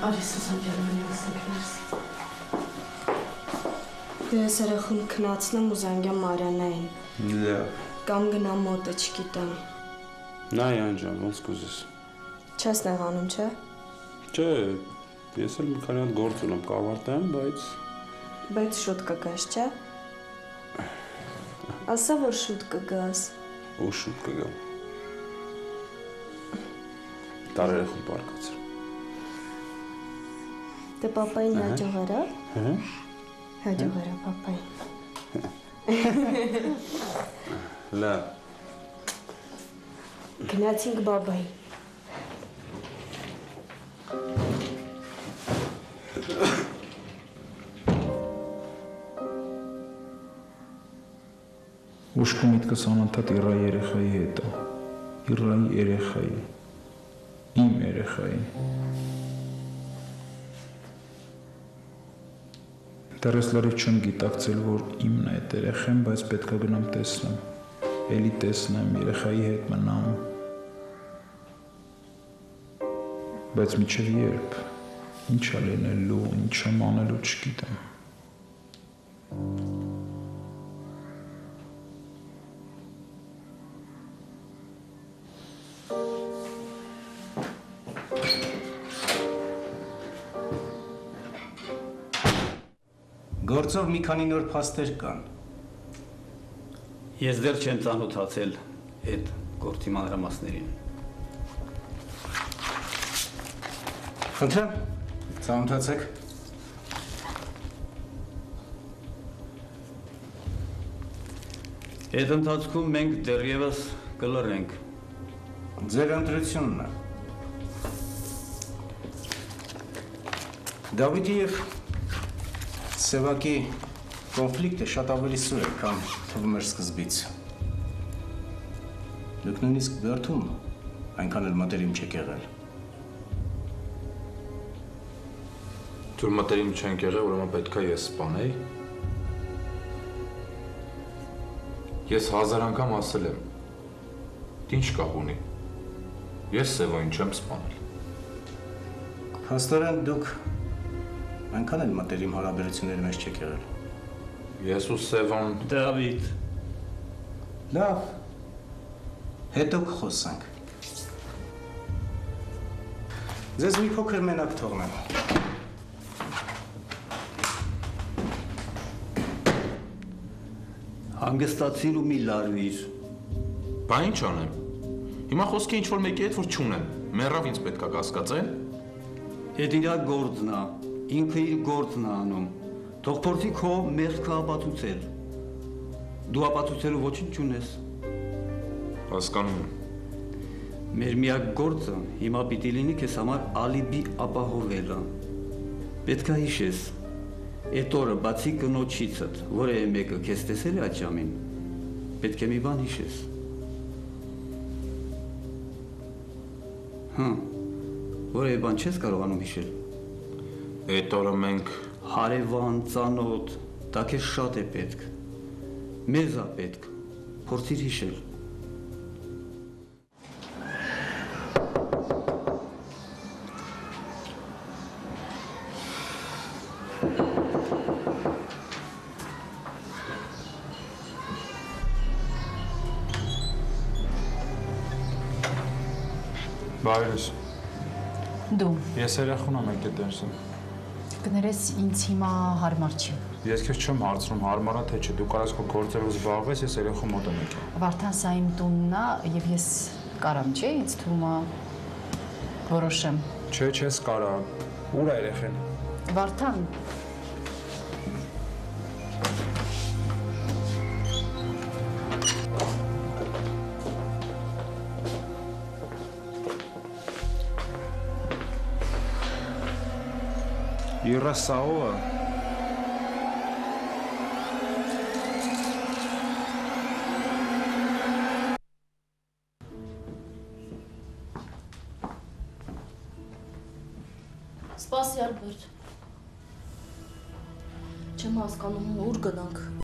Արի Սուսան ջան, ասենք։ Ես երախուն քնացնեմ ու զանգեմ Մարյանային։ Լավ։ Կամ գնամ մոտը, չգիտեմ։ Նայ անջան, ոնց կուզես։ Չես նեղանում, չէ։ Չէ, ես էլ մի քանի հատ գործ ունեմ կավարտեմ, Բայց շուտ կգաս, չէ։ Ասա, որ շուտ կգաս։ Ու շուտ կգամ։ Տարերախում պարկացր։ Դե պապային հաջող երա։ Հա։ Հաջող երա պապային։ Լավ։ Գնացինք բաբայի։ Ուշքը միտքս անընդհատ Իռայի երեխայի հետ է։ Իռայի երեխայի։ Իմ երեխայի։ Դեռ ես լրիվ չեմ գիտակցել, որ իմն է այդ երեխեն, բայց պետք է գնամ տեսնեմ։ Էլի տեսնեմ, երեխայի հետ մնամ։ Բայց մինչև երբ, ինչ է լինելու, ինչ եմ անելու չգիտեմ։ Գործով մի քանի նոր փաստեր կան։ Ես դեռ չեմ ծանոթացել այդ գործի մանրամասներին։ Խնդրեմ, ծանոթացեք։ Այդ ընթացքում մենք դեռևս կլռենք։ Ձեր ընտրությունն է։ Դավիթի և Սևակի կոնֆլիկտը շատ ավելի սուր է, քան թվում էր սկզբից։ Դուք նույնիսկ բերդում այնքան էլ մտերիմ չեք եղել։ Դուր մտերիմ չենք եղել, ուրեմն պետք է ես սպանեի։ Ես 1000 անգամ ասել եմ, ինչ կապ ունի։ Ես Սևոյին չեմ սպանել։ Փաստորեն դուք այնքան էլ մտերիմ հարաբերությունների մեջ չեք եղել։ Ես ու Սևոն… Դավիթ։ Լավ, հետո կխոսանք։ Ձեզ մի փոքր մենակ թողնեմ։ Հանգստացիր ու մի լարվիր։ Բա ինչ անեմ։ Հիմա խոսքի ինչ-որ մեկի հետ, որ չունեմ։ Մեռավ ինձ պետք է կասկածեն։ Էդ իրա գործն է, ինքը իր գործն է անում։ Թող փորձի քո մեղքը ապացուցել։ Դու ապացուցելու ոչինչ չունես։ Հասկանում եմ։ Մեր միակ գործը հիմա պիտի լինի քեզ համար ալիբի ապահովելը։ Պետք է հիշես, այդ օրը բացի կնոջիցդ, որևէ մեկը քեզ տեսել է այդ ժամին, պետք է մի բան հիշես։ Հա, որևէ բան չես կարողանում հիշել։ Այդ օրը մենք… Հարևան, ծանոթ, դա քեզ շատ է պետք։ Մեզ է պետք, փորձիր հիշել։ Բայրս, Դու ես երախուն եմ եկել դերսում։ կներես ինձ հիմա հարմար չի։ Ես քեզ չեմ հարցնում հարմար է թե չէ, դու կարաս քո գործերով զբաղվես, ես երախու մոտ եմ եկել։ Վարդան սա իմ տունն է եւ ես կարամ, չէ, ինձ թվում է որոշեմ։ Չէ, չես կարա։ Ուր է երեխեն։ Վարդան Իռա սաովը։ Սպասի Ալբերտ։ Չեմ հասկանում, ուր գնանք։